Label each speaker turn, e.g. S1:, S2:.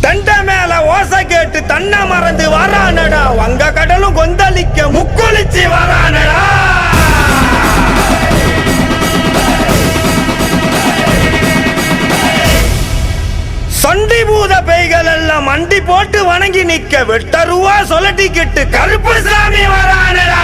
S1: தண்ட மேல ஓசை கேட்டு தன்னை மறந்து வரானடா, வங்க கடலும் கொந்தளிக்க முக்குளிச்சு வரானடா. சண்டி பூத பேய்கள் எல்லாம் மண்டி போட்டு வணங்கி நிக்க, வெட்டருவா சொலட்டிக்கிட்டு கருப்பு சாமி வரானடா.